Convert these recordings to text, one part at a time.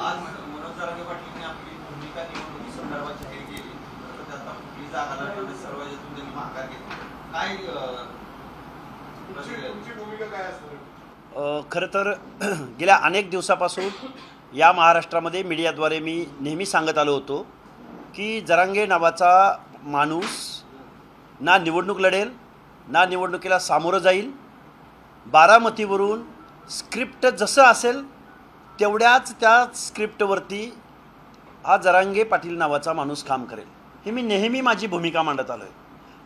आज मनोज जरांगे पाटील आपली भूमिका निवडणुकी संदर्भात जाहीर केली, तर त्याचा कुठली जागा लढवण्यास सर्व यातून त्यांनी माघार घेतली. काय तुमची भूमिका काय असणार? खरं तर गेल्या अनेक दिवसापासून या महाराष्ट्रामध्ये मीडियाद्वारे मी नेहमी सांगत आलो होतो की जरांगे नावाचा माणूस ना निवडणूक लढेल ना निवडणुकीला सामोरं जाईल. बारामतीवरून स्क्रिप्ट जसं असेल तेवढ्याच त्या स्क्रिप्टवरती हा जरांगे पाटील नावाचा माणूस काम करेल. ही मी नेहमी माझी भूमिका मांडत आलो आहे.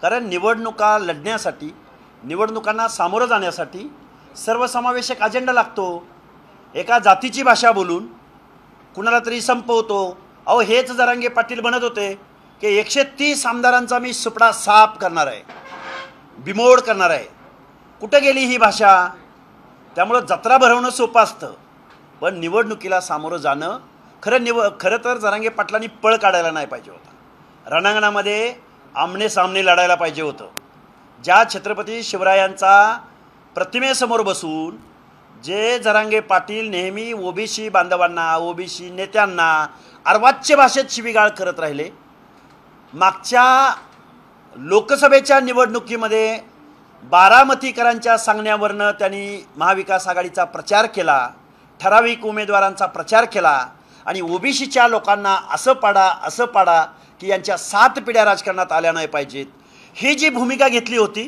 कारण निवडणुका लढण्यासाठी, निवडणुकांना सामोरं जाण्यासाठी सर्वसमावेशक अजेंडा लागतो. एका जातीची भाषा बोलून कुणाला तरी संपवतो. अहो हेच जरांगे पाटील म्हणत होते की 130 आमदारांचा मी सुपडा साफ करणार आहे, बिमोड करणार आहे. कुठं गेली ही भाषा? त्यामुळं जत्रा भरवणं सोपं असतं, पण निवडणुकीला सामोरं जाणं खरं तर जरांगे पाटलांनी पळ काढायला नाही पाहिजे होता. रणांगणामध्ये आमने सामने लढायला पाहिजे होतं. ज्या छत्रपती शिवरायांचा प्रतिमेसमोर बसून जे जरांगे पाटील नेहमी ओबीसी बांधवांना, ओबीसी नेत्यांना अर्वाच्य भाषेत शिवीगाळ करत राहिले. मागच्या लोकसभेच्या निवडणुकीमध्ये बारामतीकरांच्या सांगण्यावरनं त्यांनी महाविकास आघाडीचा प्रचार केला, ठराविक उमेदवारांचा प्रचार केला आणि ओबीसीच्या लोकांना असं पाडा की यांच्या 7 पिढ्या राजकारणात आल्या नाही पाहिजेत, ही जी भूमिका घेतली होती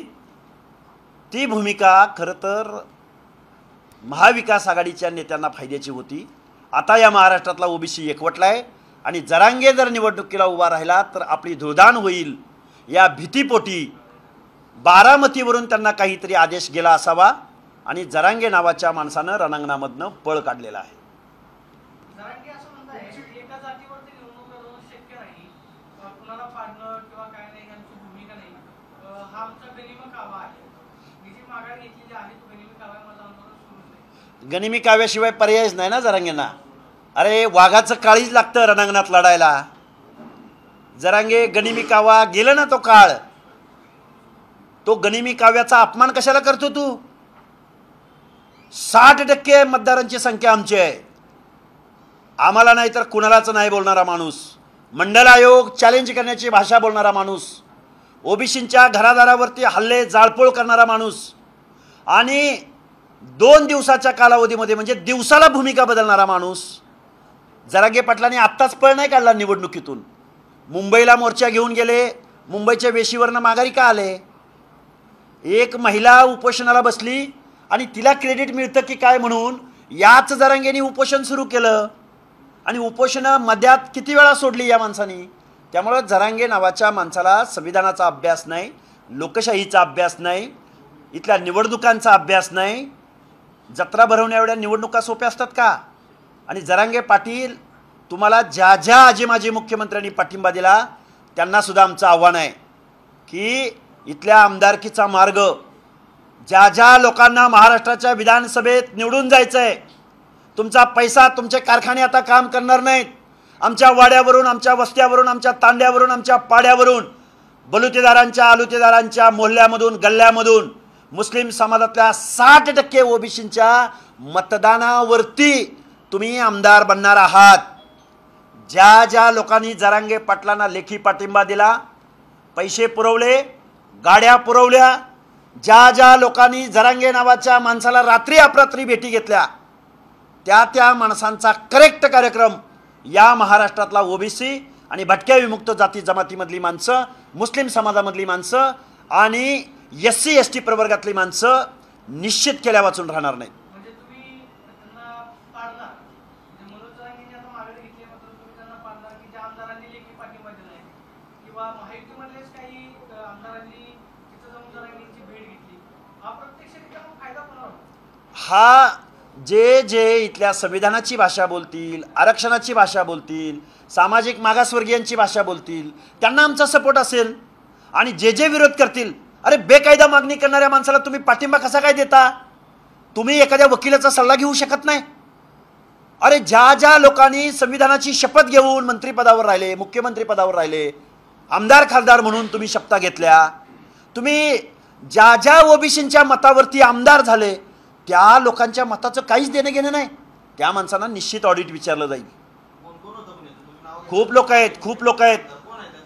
ती भूमिका खरं तर महाविकास आघाडीच्या नेत्यांना फायद्याची होती. आता या महाराष्ट्रातला ओबीसी एकवटला आहे आणि जरांगे जर निवडणुकीला उभा राहिला तर आपली धुळदाण होईल या भीतीपोटी बारामतीवरून त्यांना काहीतरी आदेश गेला असावा आणि जरांगे नावाच्या माणसानं रणांगणामधनं पळ काढलेला आहे. जरांगे असं म्हणतात की एका जातीवरती निवडणूक लढवणं शक्य नाही, कुणाला पाडणं किंवा काय नाही यांची भूमिका नाही. हा आमचा गनिमी कावा आहे, मी जी माघार घेतलेली आहे तो गनिमी कावा माझं आंदोलन सुरू आहे. गनिमी काव्याशिवाय पर्यायच नाही ना जरांगेंना. अरे वाघाचं काळीच लागतं रणांगणात लढायला. जरांगे गनिमी कावा गेलं ना तो काळ. तो गनिमी काव्याचा अपमान कशाला करतो तू? 60% मतदारांची संख्या आमची आहे. आम्हाला नाही तर कुणालाच नाही बोलणारा माणूस, मंडल आयोग चॅलेंज करण्याची भाषा बोलणारा माणूस, ओबीसींच्या घरादारावरती हल्ले जाळपोळ करणारा माणूस आणि 2 दिवसाच्या कालावधीमध्ये म्हणजे दिवसाला भूमिका बदलणारा माणूस. जरांगे पाटलांनी आत्ताच पळ नाही काढला निवडणुकीतून. मुंबईला मोर्चा घेऊन गेले, मुंबईच्या वेशीवरनं माघारी का आले? एक महिला उपोषणाला बसली आणि तिला क्रेडिट मिळतं की काय म्हणून याच जरांगेंनी उपोषण सुरू केलं आणि उपोषणं मध्यात किती वेळा सोडली या माणसानी. त्यामुळं जरांगे नावाच्या माणसाला संविधानाचा अभ्यास नाही, लोकशाहीचा अभ्यास नाही, इथल्या निवडणुकांचा अभ्यास नाही. जत्रा भरवण्या एवढ्या निवडणुका सोप्या असतात का? आणि जरांगे पाटील, तुम्हाला ज्या ज्या आजी माजी मुख्यमंत्र्यांनी पाठिंबा दिला त्यांनासुद्धा आमचं आव्हान आहे की इथल्या आमदारकीचा मार्ग, ज्या ज्या लोकांना महाराष्ट्राच्या विधानसभेत निवडून जायचं आहे, तुमचा पैसा, तुमचे कारखाने आता काम करणार नाहीत. आमच्या वाड्यावरून, आमच्या वस्त्यावरून, आमच्या तांड्यावरून, आमच्या पाड्यावरून, बलुतेदारांच्या आलुतेदारांच्या मोहल्ल्यामधून, गल्ल्यामधून मुस्लिम समाजातल्या 60% ओबीसींच्या मतदानावरती तुम्ही आमदार बनणार आहात. ज्या ज्या लोकांनी जरांगे पाटलांना लेखी पाठिंबा दिला, पैसे पुरवले, गाड्या पुरवल्या, ज्या ज्या लोकांनी जरांगे नावाच्या माणसाला रात्री अपरात्री भेटी घेतल्या, त्या माणसांचा करेक्ट कार्यक्रम या महाराष्ट्रातला ओबीसी आणि भटक्या विमुक्त जाती जमातीमधली माणसं, मुस्लिम समाजामधली माणसं आणि SC ST प्रवर्गातली माणसं निश्चित केल्या वाचून राहणार नाहीत. म्हणजे तुम्ही त्यांना पाडणार, म्हणजे मनोज जरांगेंनी आता माघार घेतली मात्र तुम्ही त्यांना पाडणार की ज्या आमदारांनी लेखी पाठिंबा दिलाय किंवा महायुतीमधलेच काही आमदारांनी तिथं जाऊन जरांगेंची भेट घेतली, हा प्रत्यक्षरित्या फायदा कोणाला होतो? हा जे इथल्या संविधानाची भाषा बोलतील, आरक्षणाची भाषा बोलतील, सामाजिक मागासवर्गीयांची भाषा बोलतील, त्यांना आमचा सपोर्ट असेल. आणि जे विरोध करतील, अरे बेकायदा मागणी करणाऱ्या माणसाला तुम्ही पाठिंबा कसा काय देता? तुम्ही एखाद्या वकिलाचा सल्ला घेऊ शकत नाही? अरे ज्या ज्या लोकांनी संविधानाची शपथ घेऊन मंत्रिपदावर राहिले, मुख्यमंत्री पदावर राहिले, आमदार खासदार म्हणून तुम्ही शपथा घेतल्या, तुम्ही ज्या ज्या ओबीसींच्या मतावरती आमदार झाले त्या लोकांच्या मताचं काहीच देणं घेणं नाही. त्या माणसांना निश्चित ऑडिट विचारलं जाईल. खूप लोक आहेत, खूप लोक आहेत,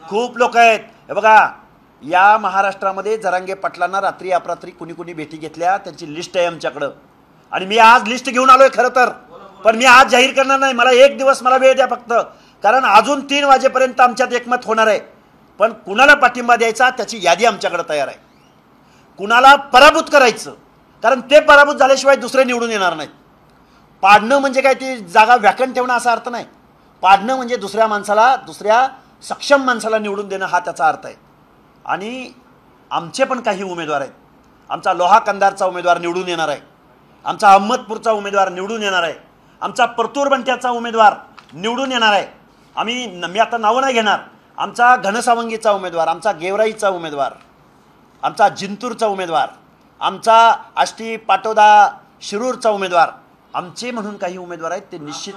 खूप लोक आहेत. हे बघा, या महाराष्ट्रामध्ये जरांगे पाटलांना रात्री अपरात्री कुणी कुणी भेटी घेतल्या, त्यांची लिस्ट आहे आमच्याकडं. आणि मी आज लिस्ट घेऊन आलोय खरं तर, पण मी आज जाहीर करणार नाही. मला एक दिवस मला वेळ द्या फक्त, कारण अजून 3 वाजेपर्यंत आमच्यात एकमत होणार आहे. पण कुणाला पाठिंबा द्यायचा त्याची यादी आमच्याकडे तयार आहे. कुणाला पराभूत करायचं, कारण ते पराभूत झाल्याशिवाय दुसरे निवडून येणार नाहीत. पाडणं म्हणजे काय, ती जागा व्याकण ठेवणं असा अर्थ नाही. पाडणं म्हणजे दुसऱ्या माणसाला, दुसऱ्या सक्षम माणसाला निवडून देणं हा त्याचा अर्थ आहे. आणि आमचे पण काही उमेदवार आहेत. आमचा लोहा कंदारचा उमेदवार निवडून येणार आहे, आमचा अहमदपूरचा उमेदवार निवडून येणार आहे, आमचा परतूर बंट्याचा उमेदवार निवडून येणार आहे. मी आता नावं नाही घेणार. आमचा घनसावंगीचा उमेदवार, आमचा गेवराईचा उमेदवार, आमचा जिंतूरचा उमेदवार, आमचा आष्टी पाटोदा शिरूरचा उमेदवार, आमचे म्हणून काही उमेदवार आहेत. ते निश्चित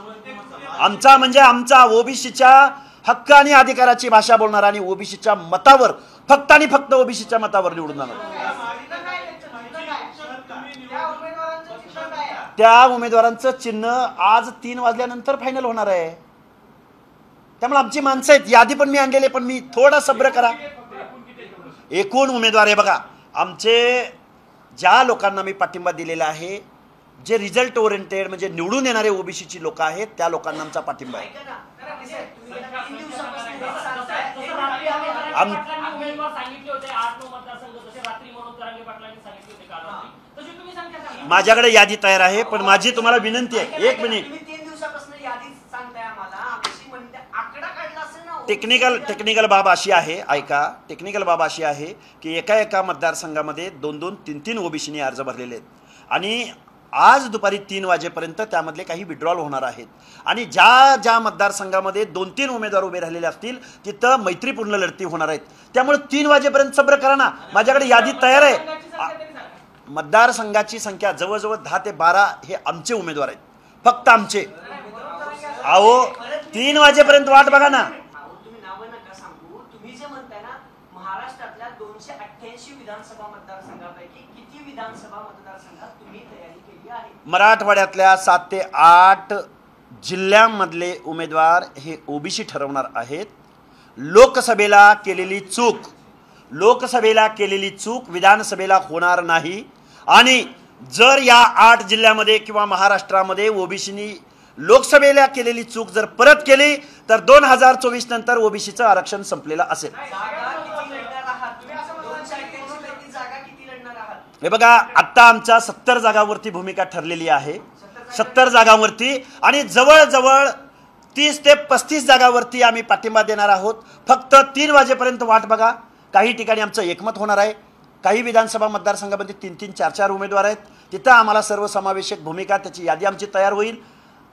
आमचा म्हणजे आमचा ओबीसीच्या हक्क आणि अधिकाराची भाषा बोलणारा आणि ओबीसीच्या मतावर, फक्त आणि फक्त ओबीसीच्या मतावर निवडून जाणार. त्या उमेदवारांचं चिन्ह आज 3 वाजल्यानंतर फायनल होणार आहे. त्यामुळे आमची माणसं आहेत, यादी पण मी आणलेली, पण मी थोडा सब्र करा. एकूण उमेदवार आहे बघा, आमचे ज्या लोकांना मी पाठिंबा दिलेला आहे, जे रिझल्ट ओरिएंटेड म्हणजे निवडून येणारे ओबीसीची लोक आहेत, त्या लोकांना आमचा पाठिंबा आहे. माझ्याकडे यादी तयार आहे, पण माझी तुम्हाला विनंती आहे, 1 मिनिट. टेक्निकल बाब अशी आहे, ऐका, टेक्निकल बाब अशी आहे की एका मतदारसंघामध्ये 2-2, 3-3 ओबीसीने अर्ज भरलेले आहेत आणि आज दुपारी 3 वाजेपर्यंत त्यामधले काही विड्रॉल होणार आहेत. आणि ज्या मतदारसंघामध्ये 2-3 उमेदवार उभे राहिलेले असतील तिथं मैत्रीपूर्ण लढती होणार आहेत. त्यामुळे 3 वाजेपर्यंत सब्र करा ना, माझ्याकडे यादी तयार आहे. मतदारसंघाची संख्या जवळजवळ 10 ते 12 हे आमचे उमेदवार आहेत, फक्त आमचे. अहो 3 वाजेपर्यंत वाट बघा ना. तुम्ही जे म्हणताय ना, महाराष्ट्रातल्या 288 विधानसभा मतदारसंघापैकी किती विधानसभा मतदारसंघात तुम्ही तयारी केली आहे? मराठवाड्यातल्या 7 ते 8 जिल्ह्यांमधले उमेदवार हे ओबीसी ठरवणार आहेत. लोकसभेला केलेली चूक विधानसभेला होणार नाही. आणि जर या 8 जिल्ह्यामध्ये किंवा महाराष्ट्रामध्ये ओबीसीनी लोकसभेला केलेली चूक जर परत केली तर 2024 नंतर ओबीसीचं आरक्षण संपलेलं असेल. हे बघा, आत्ता आमच्या 70 जागांवरती भूमिका ठरलेली आहे, 70 जागांवरती, आणि जवळजवळ 30 ते 35 जागांवरती आम्ही पाठिंबा देणार आहोत. फक्त 3 वाजेपर्यंत वाट बघा. काही ठिकाणी आमचं एकमत होणार आहे. काही विधानसभा मतदारसंघामध्ये 3-3, 4-4 उमेदवार आहेत. तिथं आम्हाला सर्वसमावेशक भूमिका, त्याची यादी आमची तयार होईल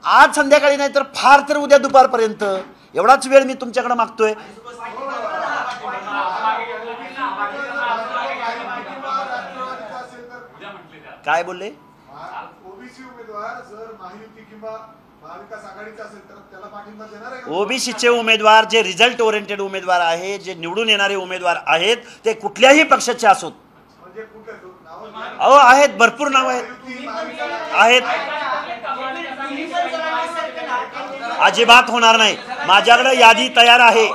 आज संध्याकाळी, नाही तर फार तर उद्या दुपारपर्यंत. एवढाच वेळ मी तुमच्याकडे मागतोय. काय बोलले? ओबीसी उमेदवार जर महायुती किंवा महाविकास आघाडीचा असेल तर त्याला पाठिंबा देणार आहे? ओबीसीचे उमेदवार जे रिझल्ट ओरिएंटेड उमेदवार आहेत, जे निवडून येणारे उमेदवार आहेत, ते कुठल्याही पक्षाचे असोत. म्हणजे कुठे अहो आहेत, भरपूर नाव आहेत. अजिबात होणार नाही. माझ्याकडे यादी तयार आहे.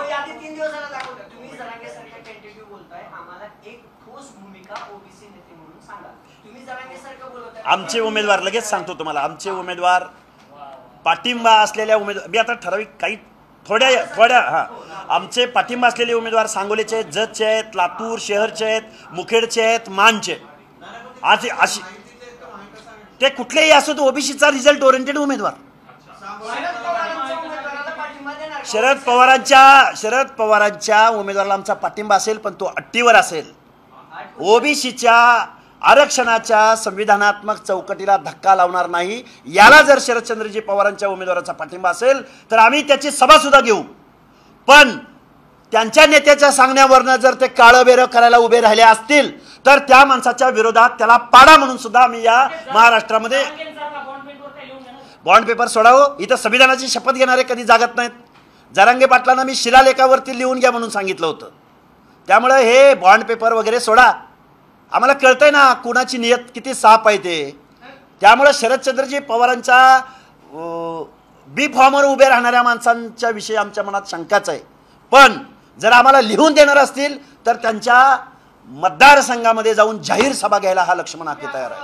आमचे उमेदवार लगेच सांगतो तुम्हाला. आमचे उमेदवार पाठिंबा असलेल्या उमेदवार, मी आता ठराविक काही थोड्या आमचे पाठिंबा असलेले उमेदवार सांगोलीचे आहेत, जतचे आहेत, लातूर शहरचे आहेत, मुखेडचे आहेत, मानचे. अशी ते कुठलेही असो, तो ओबीसीचा रिझल्ट ओरिएंटेड उमेदवार. शरद पवारांच्या उमेदवाराला आमचा पाठिंबा असेल, पण तो अट्टीवर असेल. ओबीसीच्या आरक्षणाच्या संविधानात्मक चौकटीला धक्का लावणार नाही. याला जर शरदचंद्रजी पवारांच्या उमेदवाराचा पाठिंबा असेल तर आम्ही त्याची सभा सुद्धा घेऊ. पण त्यांच्या नेत्याच्या सांगण्यावरनं जर ते काळं बेरं करायला उभे राहिले असतील तर त्या माणसाच्या विरोधात त्याला पाडा म्हणून सुद्धा आम्ही या महाराष्ट्रामध्ये बॉन्ड पेपर सोडावं. इथं संविधानाची शपथ घेणारे कधी जागत नाहीत. जरांगे पाटलांना मी शिलालेखावरती लिहून घ्या म्हणून सांगितलं होतं. त्यामुळे हे बॉन्ड पेपर वगैरे सोडा. आम्हाला कळतंय ना कुणाची नियत किती साफ आहे ते. त्यामुळे शरदचंद्रजी पवारांचा बी फॉर्मवर उभे राहणाऱ्या माणसांच्या विषयी आमच्या मनात शंकाच आहे. पण जर आम्हाला लिहून देणार असतील तर त्यांच्या मतदारसंघामध्ये जाऊन जाहीर सभा घ्यायला हा लक्ष्मण हाके तयार आहे.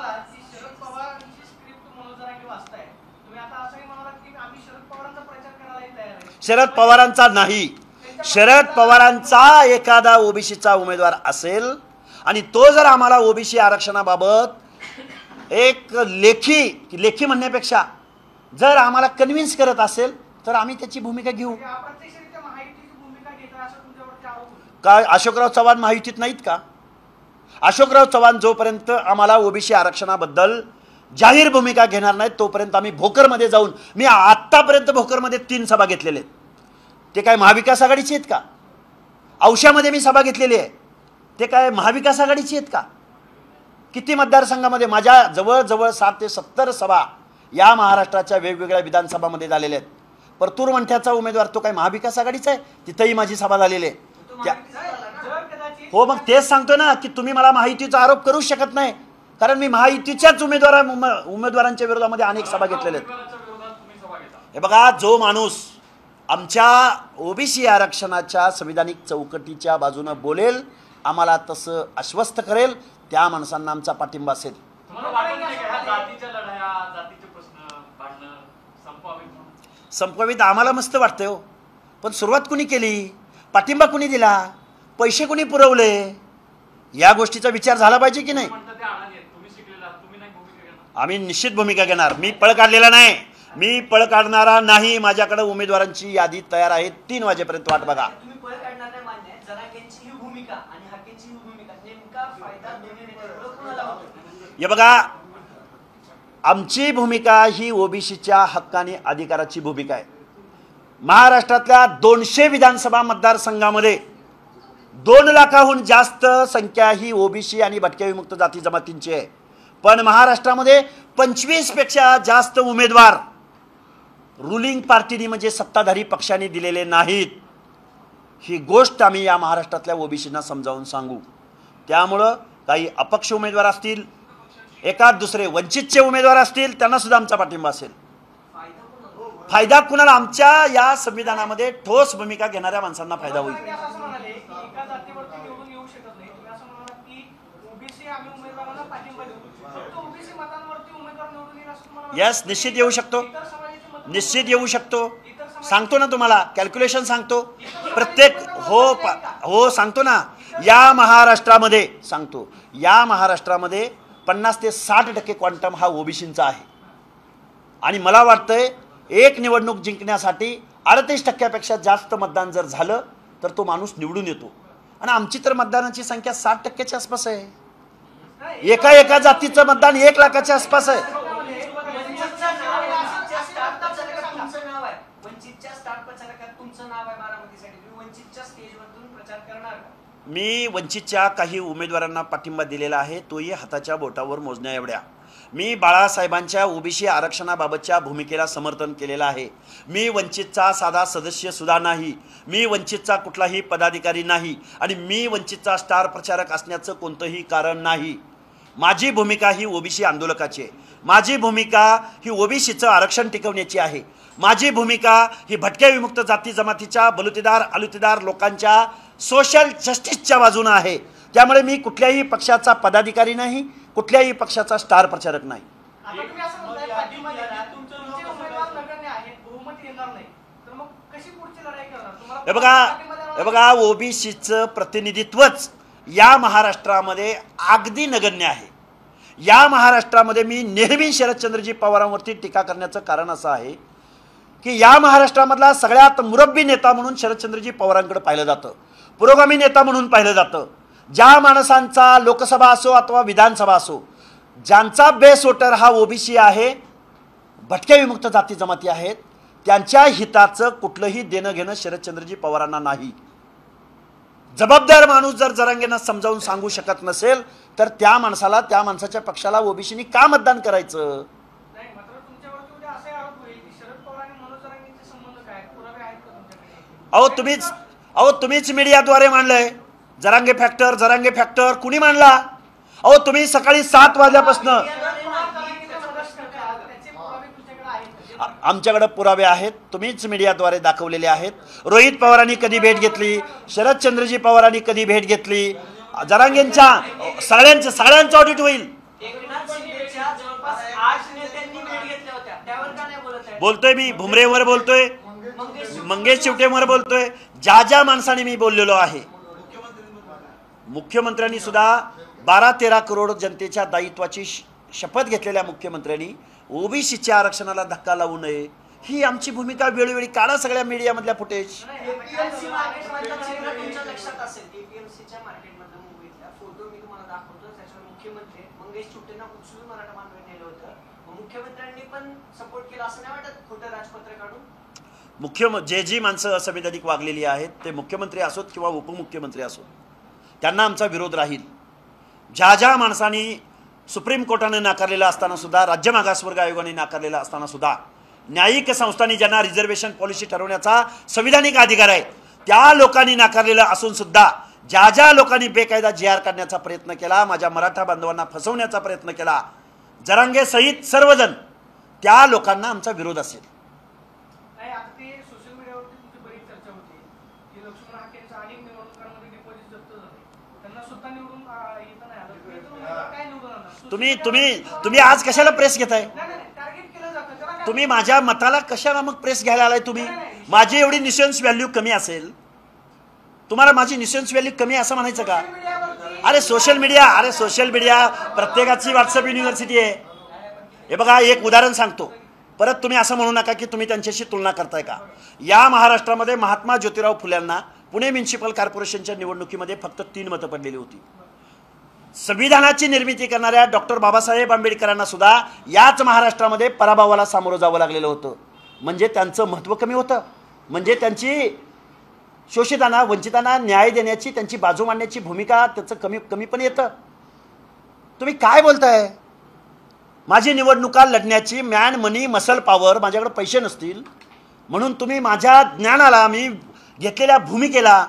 शरद पवारांची स्क्रिप्ट मनोज जरांगे वाचताय, तुम्ही आता असंही म्हणालात की आम्ही शरद पवारांचा प्रचार करायलाही तयार आहे. शरद पवारांचा नाही, शरद पवारांचा एखादा ओबीसीचा उमेदवार असेल आणि तो जर आम्हाला ओबीसी आरक्षणाबाबत एक लेखी म्हणण्यापेक्षा जर आम्हाला कन्व्हिन्स करत असेल तर आम्ही त्याची भूमिका घेऊ. म्हणजे अप्रत्यक्षरित्या महायुतीची भूमिका घेत आहे असं तुमच्यावरती आरोप होतो. का अशोकराव चव्हाण महायुतीत नाहीत का? अशोकराव चव्हाण जोपर्यंत आम्हाला ओबीसी आरक्षणाबद्दल जाहीर भूमिका घेणार नाहीत तोपर्यंत आम्ही भोकरमध्ये जाऊन, मी आत्तापर्यंत भोकरमध्ये 3 सभा घेतलेले आहेत. ते काय महाविकास आघाडीची आहेत का? औशामध्ये मी सभा घेतलेली आहे, ते काय महाविकास आघाडीची आहेत का? किती मतदारसंघामध्ये माझ्या जवळजवळ 60 ते 70 सभा या महाराष्ट्राच्या वेगवेगळ्या विधानसभामध्ये झालेल्या आहेत. परतूर मंठ्याचा उमेदवार तो काय महाविकास आघाडीचा आहे, तिथंही माझी सभा झालेली आहे. जर कदाचित हो, मग तेच सांगतो ना की तुम्ही मला महायुतीचा आरोप करू शकत नाही, कारण मी महायुतीच्याच उमेदवारांच्या विरोधामध्ये अनेक सभा घेतलेल्या आहेत. हे बघा, जो माणूस आमच्या ओबीसी आरक्षणाच्या संविधानिक चौकटीच्या बाजूनं बोलेल, आम्हाला तसं आश्वस्त करेल, त्या माणसांना आमचा पाठिंबा असेल. संपवित आम्हाला मस्त वाटतंय हो, पण सुरुवात कुणी केली, पाठिंबा कुणी दिला, पैसे कुणी पुरवले, या गोष्टीचा विचार झाला पाहिजे की नाही. आम्ही निश्चित भूमिका घेणार. मी पळ काढलेला नाही, मी पळ काढणारा नाही. माझ्याकडे उमेदवारांची यादी तयार आहे. 3 वाजेपर्यंत वाट बघा. तुम्ही पळ काढणार नाही मान्य आहे. जरांगेंची ही भूमिका आणि हाकेंची ही भूमिका, नेमका फायदा दोन्ही नेत्यांकडून कोणाला होतो? हे बघा, आमची भूमिका ही ओबीसीच्या हक्क आणि अधिकाराची भूमिका आहे. महाराष्ट्रातल्या 200 विधानसभा मतदारसंघामध्ये 2 लाखाहून जास्त संख्या ही ओबीसी आणि भटक्या विमुक्त जाती जमातींची आहे. पण महाराष्ट्रामध्ये 25 पेक्षा जास्त उमेदवार रुलिंग पार्टीनी म्हणजे सत्ताधारी पक्षाने दिलेले नाहीत. ही गोष्ट आम्ही या महाराष्ट्रातल्या ओबीसींना समजावून सांगू. त्यामुळं काही अपक्ष उमेदवार असतील, एकाच दुसरे वंचितचे उमेदवार असतील, त्यांना सुद्धा आमचा पाठिंबा असेल. फायदा कुणाला? आमच्या या संविधानामध्ये ठोस भूमिका घेणाऱ्या माणसांना फायदा होईल. जरांगे असं म्हणाले की एका जातीवरती निवडून येऊ शकत नाही. तुम्ही असं म्हणालात की ओबीसी आम्ही उमेदवारांना पाठिंबा देऊ, फक्त ओबीसी मतांवरती उमेदवार निवडून येईल असं तुम्हाला यस, निश्चित येऊ शकतो, इतर समाजाची मतं निश्चित येऊ शकतो. सांगतो ना तुम्हाला, कॅल्क्युलेशन सांगतो. प्रत्येक हो सांगतो ना, या महाराष्ट्रामध्ये सांगतो, या महाराष्ट्रामध्ये 50 ते 60% क्वांटम हा ओबीसींचा आहे. आणि मला वाटतंय एक निवडणूक जिंकण्यासाठी 38% जास्त मतदान जर झालं तर तो माणूस निवडून येतो. आणि आमची तर मतदानाची संख्या 60% आसपास आहे. एका जातीचं मतदान 1 लाखाच्या आसपास आहे. वंचितच्या स्टार प्रचारकात तुमचं नाव आहे बारामतीसाठी. तुम्ही वंचितच्या स्टेजवरून प्रचार करणार का? मी वंचितच्या काही उमेदवारांना पाठिंबा दिलेला आहे, तोही हाताच्या बोटावर मोजण्या एवढ्या. मी बाळासाहेबांच्या ओबीसी आरक्षणाबाबतच्या भूमिकेला समर्थन केलेलं आहे. मी वंचितचा साधा सदस्य सुद्धा नाही, मी वंचितचा कुठलाही पदाधिकारी नाही आणि मी वंचितचा स्टार प्रचारक असण्याचं कोणतंही कारण नाही. माझी भूमिका ही ओबीसी आंदोलकाची आहे. माझी भूमिका ही ओबीसीचं आरक्षण टिकवण्याची आहे. माझी भूमिका ही भटक्या विमुक्त जाती जमातीच्या बलुतेदार अलुतेदार लोकांच्या सोशल जस्टिसच्या बाजूने आहे. त्यामुळे मी कुठल्याही पक्षाचा पदाधिकारी नाही, कुठल्याही पक्षाचा स्टार प्रचारक नाही. आता तुम्ही असं म्हणताय पाठिंबा देणार, तुमचे उमेदवार नगण्य आहेत, बहुमत येणार नाही, तर मग कशी पुढची लढाई करणार? तुम्हाला हे बघा, ओबीसीचं प्रतिनिधित्वच या महाराष्ट्रामध्ये अगदी नगण्य आहे. या महाराष्ट्रामध्ये मी नेहमी शरदचंद्रजी पवारांवरती टीका करण्याचं कारण असं आहे की या महाराष्ट्रामधला सगळ्यात मुरब्बी नेता म्हणून शरदचंद्रजी पवारांकडे पाहिलं जातं, पुरोगामी नेता म्हणून पाहिलं जातं. ज्या माणसांचा लोकसभा असो अथवा विधानसभा असो, ज्यांचा बेस वोटर हा ओबीसी आहे, भटक्या विमुक्त जाती जमाती आहेत, त्यांच्या हिताचं कुठलंही देणं घेणं शरदचंद्रजी पवारांना नाही. जबाबदार माणूस जर जरांगेंना समजावून सांगू शकत नसेल तर त्या माणसाला, त्या माणसाच्या पक्षाला ओबीसीनी का मतदान करायचं? नाही, मात्र तुमच्यावरती उद्या असे आरोप होईल की शरद पवार आणि मनोज जरांगेंचे संबंध काय, पुरावे आहेत का तुमच्याकडे? तुम्हीच मीडियाद्वारे मांडलंय जरांगे फॅक्टर कुणी मांडला? तुम्ही सकाळी 7 वाजल्यापासून आमच्याकडे पुरावे आहेत, तुम्हीच मीडियाद्वारे दाखवलेले आहेत. रोहित पवारांनी कधी भेट घेतली, शरदचंद्रजी पवारांनी कधी भेट घेतली, जरांगेंच्या सगळ्यांचं ऑडिट होईल. एकनाथ शिंदेच्या जवळपास 8 नेत्यांनी भेट घेतल्या होत्या, त्यावर का नाही बोलत आहे? बोलतोय मी, भुमरेवर बोलतोय, मंगेश चिवटेवर बोलतोय, ज्या माणसाने मी बोललेलो आहे. मुख्यमंत्र्यांनी सुद्धा 12-13 करोड जनतेच्या दायित्वाची शपथ घेतलेल्या मुख्यमंत्र्यांनी ओबीसीच्या आरक्षणाला धक्का लावू नये ही आमची भूमिका. वेळोवेळी काढा सगळ्या मीडियामधल्या फुटेज. एपीएमसी मार्केटमधला चेहरा तुमच्या लक्षात असेल. एपीएमसीच्या मार्केटमधला मुंबईतला फोटो मी तुम्हाला दाखवतो. त्याच्यावर मुख्यमंत्री मंगेश चिवटेंना उचलून मराठा बांधवांनी नेलं होतं. मुख्यमंत्र्यांनी पण सपोर्ट केला असं नाही वाटत खोटं राजपत्र काढून? जी माणसं असंविधानिक वागलेली आहेत ते मुख्यमंत्री असोत किंवा उपमुख्यमंत्री असोत, त्यांना आमचा विरोध राहील. ज्या माणसांनी सुप्रीम कोर्टाने नाकारलेलं असताना सुद्धा, राज्य मागासवर्ग आयोगाने नाकारलेलं असताना सुद्धा, न्यायिक संस्थांनी ज्यांना रिझर्वेशन पॉलिसी ठरवण्याचा संविधानिक अधिकार आहे त्या लोकांनी नाकारलेलं असून सुद्धा ज्या लोकांनी बेकायदा GR काढण्याचा प्रयत्न केला, माझ्या मराठा बांधवांना फसवण्याचा प्रयत्न केला, जरांगे सहित सर्वजण, त्या लोकांना आमचा विरोध असेल. नाही, आता ते सोशल मीडियावरती तुमची बरीच चर्चा होती की लक्ष्मण हाकेंचं अनेक निवडणुकांमध्ये डिपॉझिट जप्त झाले, त्यांना स्वतः निवडून येता नाही आलं. काय निवडून आणणार? तुम्ही आज कशाला प्रेस घेताय? टार्गेट केलं जातं. त्याला काय? तुम्ही माझ्या मताला कशाला मग प्रेस घ्यायला आलाय? तुम्ही माझी एवढी निशन्स व्हॅल्यू कमी असेल, तुम्हाला माझी निशन्स व्हॅल्यू कमी असं म्हणायचं का? अरे सोशल मीडिया प्रत्येकाची व्हॉट्सअप युनिव्हर्सिटी आहे. हे बघा, एक उदाहरण सांगतो, परत तुम्ही असं म्हणू नका की तुम्ही त्यांच्याशी तुलना करताय का. या महाराष्ट्रामध्ये महात्मा ज्योतिराव फुल्यांना पुणे म्युनिसिपल कॉर्पोरेशनच्या निवडणुकीमध्ये फक्त 3 मतं पडलेली होती. संविधानाची निर्मिती करणाऱ्या डॉक्टर बाबासाहेब आंबेडकरांना सुद्धा याच महाराष्ट्रामध्ये पराभवाला सामोरं जावं लागलेलं होतं. म्हणजे त्यांचं महत्त्व कमी होतं, म्हणजे त्यांची शोषितांना वंचितांना न्याय देण्याची, त्यांची बाजू मांडण्याची भूमिका त्याचं कमी पण येतं. तुम्ही काय बोलताय? माझी निवडणुका लढण्याची मॅन मनी मसल पॉवर, माझ्याकडे पैसे नसतील म्हणून तुम्ही माझ्या ज्ञानाला, मी घेतलेल्या भूमिकेला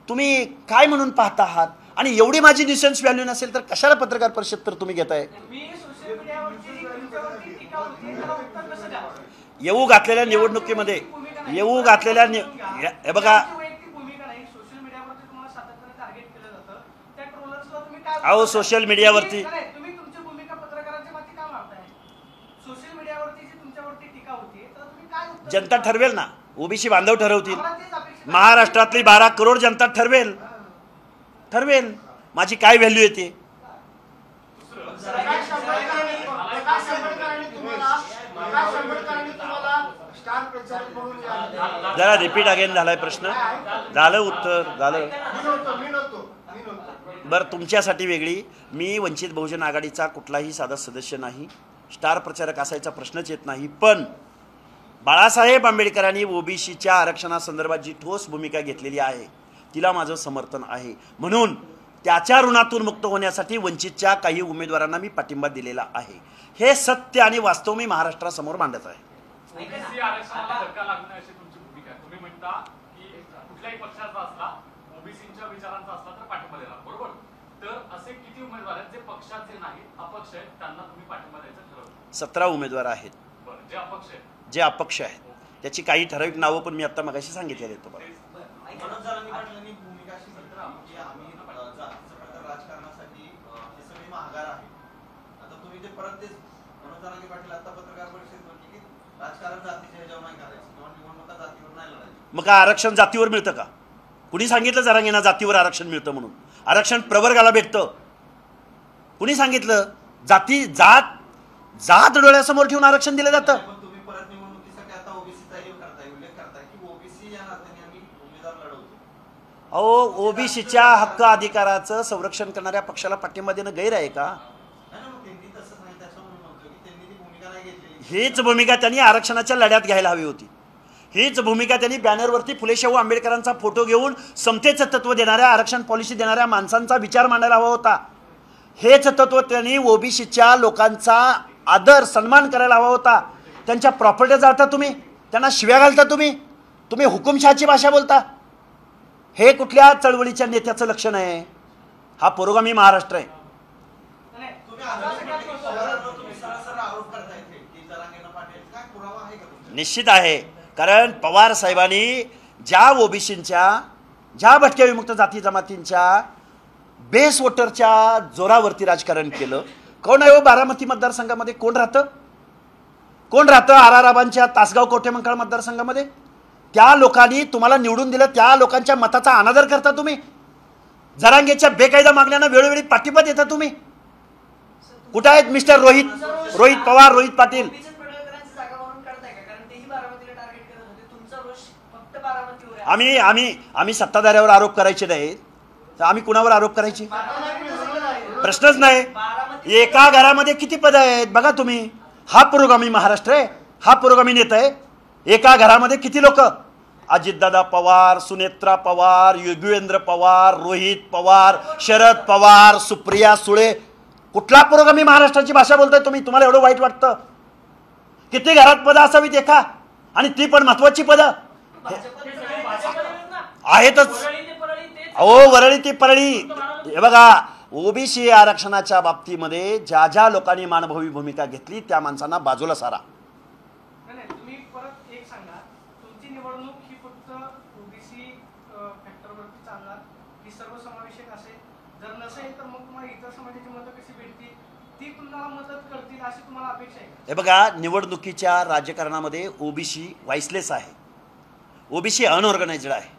तुम्ही काय म्हणून पाहता आहात? आणि एवढी माझी निशन्स व्हॅल्यू नसेल तर कशाला पत्रकार परिषद तर तुम्ही घेताय? मी सोशल मीडियावरची तुमच्यावरती टीका होती, त्याला उत्तर कसं द्यावं? येऊ घातलेल्या निवडणुकीमध्ये हे बघा, वैयक्तिक भूमिका नाही. सोशल मीडियावरती तुम्हाला सातत्याने टार्गेट केलं जातं. त्या ट्रोलर्सला तुम्ही काय? अहो, सोशल मीडियावरती तुम्ही तुमची भूमिका पत्रकारांच्या माती का मारताय? सोशल मीडियावरती जी तुमच्यावरती टीका होती, तर तुम्ही काय उत्तर जनता ठरवेल ना, ओबीसी बांधव ठरवतील. आम्हाला तेच अपेक्षित आहे. महाराष्ट्रातली 12 करोड जनता ठरवेल माझी काय व्हॅल्यू येते. प्रकाश आंबेडकरांनी तुम्हाला स्टार प्रचारक म्हणून जरा रिपीट अगेन झालाय प्रश्न. झालं उत्तर झालं. मी नव्हतो. बरं, तुमच्यासाठी वेगळी. मी वंचित बहुजन आघाडीचा कुठलाही साधा सदस्य नाही, स्टार प्रचारक असायचा प्रश्नच येत नाही. पण बाळासाहेब आंबेडकरांनी ओबीसीच्या आरक्षणासंदर्भात जी ठोस भूमिका घेतलेली आहे तिला माझं समर्थन आहे. म्हणून त्याच्या ऋणातून मुक्त होण्यासाठी वंचितच्या काही उमेदवारांना मी पाठिंबा दिलेला आहे. हे सत्य आणि वास्तव मी महाराष्ट्रासमोर मांडत आहे. ओबीसी आरक्षणाला धक्का लागू नये अशी तुमची भूमिका आहे. तुम्ही म्हणता की कुठल्याही पक्षाचा असला, ओबीसीच्या विचारांचा असला तर पाठिंबा देणार, बरोबर? तर असे किती उमेदवार आहेत जे पक्षाचे नाहीत, अपक्ष आहेत, त्यांना तुम्ही पाठिंबा द्यायचं ठरवलं? 17 उमेदवार आहेत. बरं, जे अपक्ष आहेत, जे अपक्ष आहेत त्याची काही ठराविक नावं पण मी आता मगाशी सांगितलेली आहेत तुम्हाला. मनोज जरांगे पाटलांनी भूमिका अशी घेतली की आम्ही जातीचं प्रकार राजकारणासाठी हे सगळे माघार आहे. आता तुम्ही ते परत तेच मनोज जरांगे पाटील आता पत्रकार परिषदेत म्हटले की राजकारण जातीच्या ह्याच्यावर नाही करायचं किंवा निवडणुका जातीवर नाही लढायची. मग का आरक्षण जातीवर मिळतं का? कुणी सांगितलं जरांगेंना जातीवर आरक्षण मिळतं म्हणून? आरक्षण प्रवर्गाला भेटतं. कुणी सांगितलं? जात डोळ्यासमोर ठेवून आरक्षण दिलं जातं. पण तुम्ही परत निवडणुकीसाठी आता ओबीसीचा उल्लेख करताय की ओबीसी या नात्याने आम्ही उमेदवार लढवतो. अहो, ओबीसीच्या हक्क अधिकाराचं संरक्षण करणाऱ्या पक्षाला पाठिंबा देणं गैर आहे का? त्यांनी तसं सांगितलं असं म्हणून म्हणतो की त्यांनी ती भूमिका नाही घेतलेली. हीच भूमिका त्यांनी आरक्षणाच्या लढ्यात घ्यायला हवी होती. हीच भूमिका त्यांनी बॅनरवरती फुले शाहू आंबेडकरांचा फोटो घेऊन समतेचं तत्व देणाऱ्या, आरक्षण पॉलिसी देणाऱ्या माणसांचा विचार मांडायला हवा होता. हेच तत्व त्यांनी ओबीसीच्या लोकांचा आदर सन्मान करायला हवा होता. त्यांच्या प्रॉपर्टी जाळता तुम्ही, त्यांना शिव्या घालता तुम्ही हुकुमशहाची भाषा बोलता. हे कुठल्या चळवळीच्या नेत्याचं लक्षण आहे? हा पुरोगामी महाराष्ट्र आहे. तुम्ही सरळ आरोप करताय की जरांगेंना पाटील काय निश्चित आहे. कारण पवार साहेबांनी ज्या ओबीसींच्या, ज्या भटक्या विमुक्त जाती जमातींच्या बेस वोटरच्या जोरावरती राजकारण केलं. कोण आहे हो बारामती मतदारसंघामध्ये? कोण राहतं आराराबांच्या तासगाव कवठेमंकाळ मतदारसंघामध्ये? त्या लोकांनी तुम्हाला निवडून दिलं, त्या लोकांच्या मताचा अनादर करता तुम्ही. जरांगेच्या बेकायदा मागण्यांना वेळोवेळी पाठिंबा देता तुम्ही. कुठे आहेत मिस्टर रोहित पवार, रोहित पाटील? आम्ही सत्ताधाऱ्यावर आरोप करायचे नाहीत, तर आम्ही कुणावर आरोप करायचे? प्रश्नच नाही. एका घरामध्ये किती पद आहेत बघा तुम्ही. हा पुरोगामी महाराष्ट्र आहे, हा पुरोगामी नेता आहे. एका घरामध्ये किती लोक? अजितदादा पवार, सुनेत्रा पवार, योगेंद्र पवार, रोहित पवार, शरद पवार, सुप्रिया सुळे. कुठला पुरोगामी महाराष्ट्राची भाषा बोलताय तुम्ही? तुम्हाला एवढं वाईट वाटतं? किती घरात पदं असावीत एका, आणि ती पण महत्वाची पदं आहेतच. अहो वरळी ती परळी. हे बघा, ओबीसी आरक्षणाच्या बाबतीमध्ये ज्या ज्या लोकांनी मानभवी भूमिका घेतली त्या माणसांना बाजूला सारा. नाही, तुम्ही परत एक सांगा, तुमची निवडणूक ही फक्त ओबीसी फॅक्टरवरती चालणार ही सर्वसमावेशक असेल? जर नसेल तर मग तुम्हाला इतर समाजाची मतं कशी भेटतील? ती तुम्हाला मदत करतील अशी तुम्हाला अपेक्षा आहे? हे बघा, निवडणुकीच्या राजकारणामध्ये ओबीसी वाईसलेस आहे, ओबीसी अनऑर्गनाइज्ड आहे.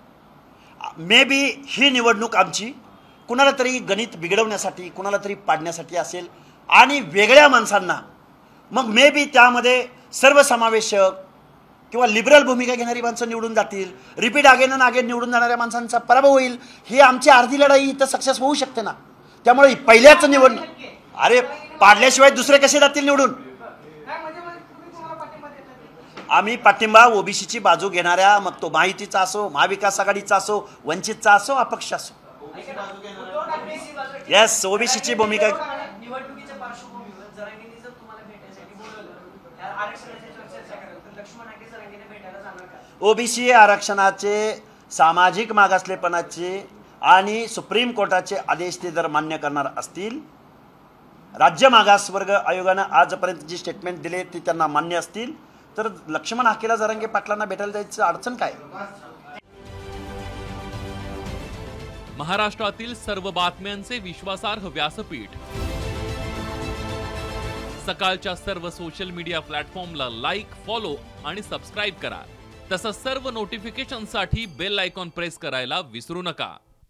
मे बी ही निवडणूक आमची कुणाला तरी गणित बिघडवण्यासाठी, कुणाला तरी पाडण्यासाठी असेल, आणि वेगळ्या माणसांना मग मे बी त्यामध्ये सर्वसमावेशक किंवा लिबरल भूमिका घेणारी माणसं निवडून जातील. रिपीट अगेन अगेन निवडून जाणाऱ्या माणसांचा पराभव होईल. ही आमची अर्धी लढाई इथं सक्सेस होऊ शकते ना. त्यामुळे पहिल्याच निवडणूक, अरे पाडल्याशिवाय दुसरे कसे जातील निवडून? आम्ही पाठिंबा ओबीसीची बाजू घेणाऱ्या, मग तो माहितीचा असो, महाविकास आघाडीचा असो, वंचितचा असो, अपक्ष असो. येस, ओबीसीची भूमिका. निवडणुकीच्या पार्श्वभूमीवर जरांगेंनी जर तुम्हाला भेटायसाठी बोलवलं, आरक्षणाची चर्चा करायला, तर लक्ष्मण हाके जरांगेंना भेटायला जाणार का? ओबीसी आरक्षणाचे, सामाजिक मागासलेपणाचे आणि सुप्रीम कोर्टाचे आदेश ते जर मान्य करणार असतील, राज्य मागासवर्ग आयोगानं आजपर्यंत जी स्टेटमेंट दिले ती त्यांना मान्य असतील, तर लक्ष्मण हाकेला जरांगे पाटलांना भेटायला जायचं अडचण काय? महाराष्ट्रातील सर्व बातम्यांचे विश्वासार्ह व्यासपीठ. सकाळच्या सर्व सोशल मीडिया प्लॅटफॉर्मला लाईक, फॉलो आणि सबस्क्राईब करा. तसंच सर्व नोटिफिकेशनसाठी बेल आयकॉन प्रेस करायला विसरू नका.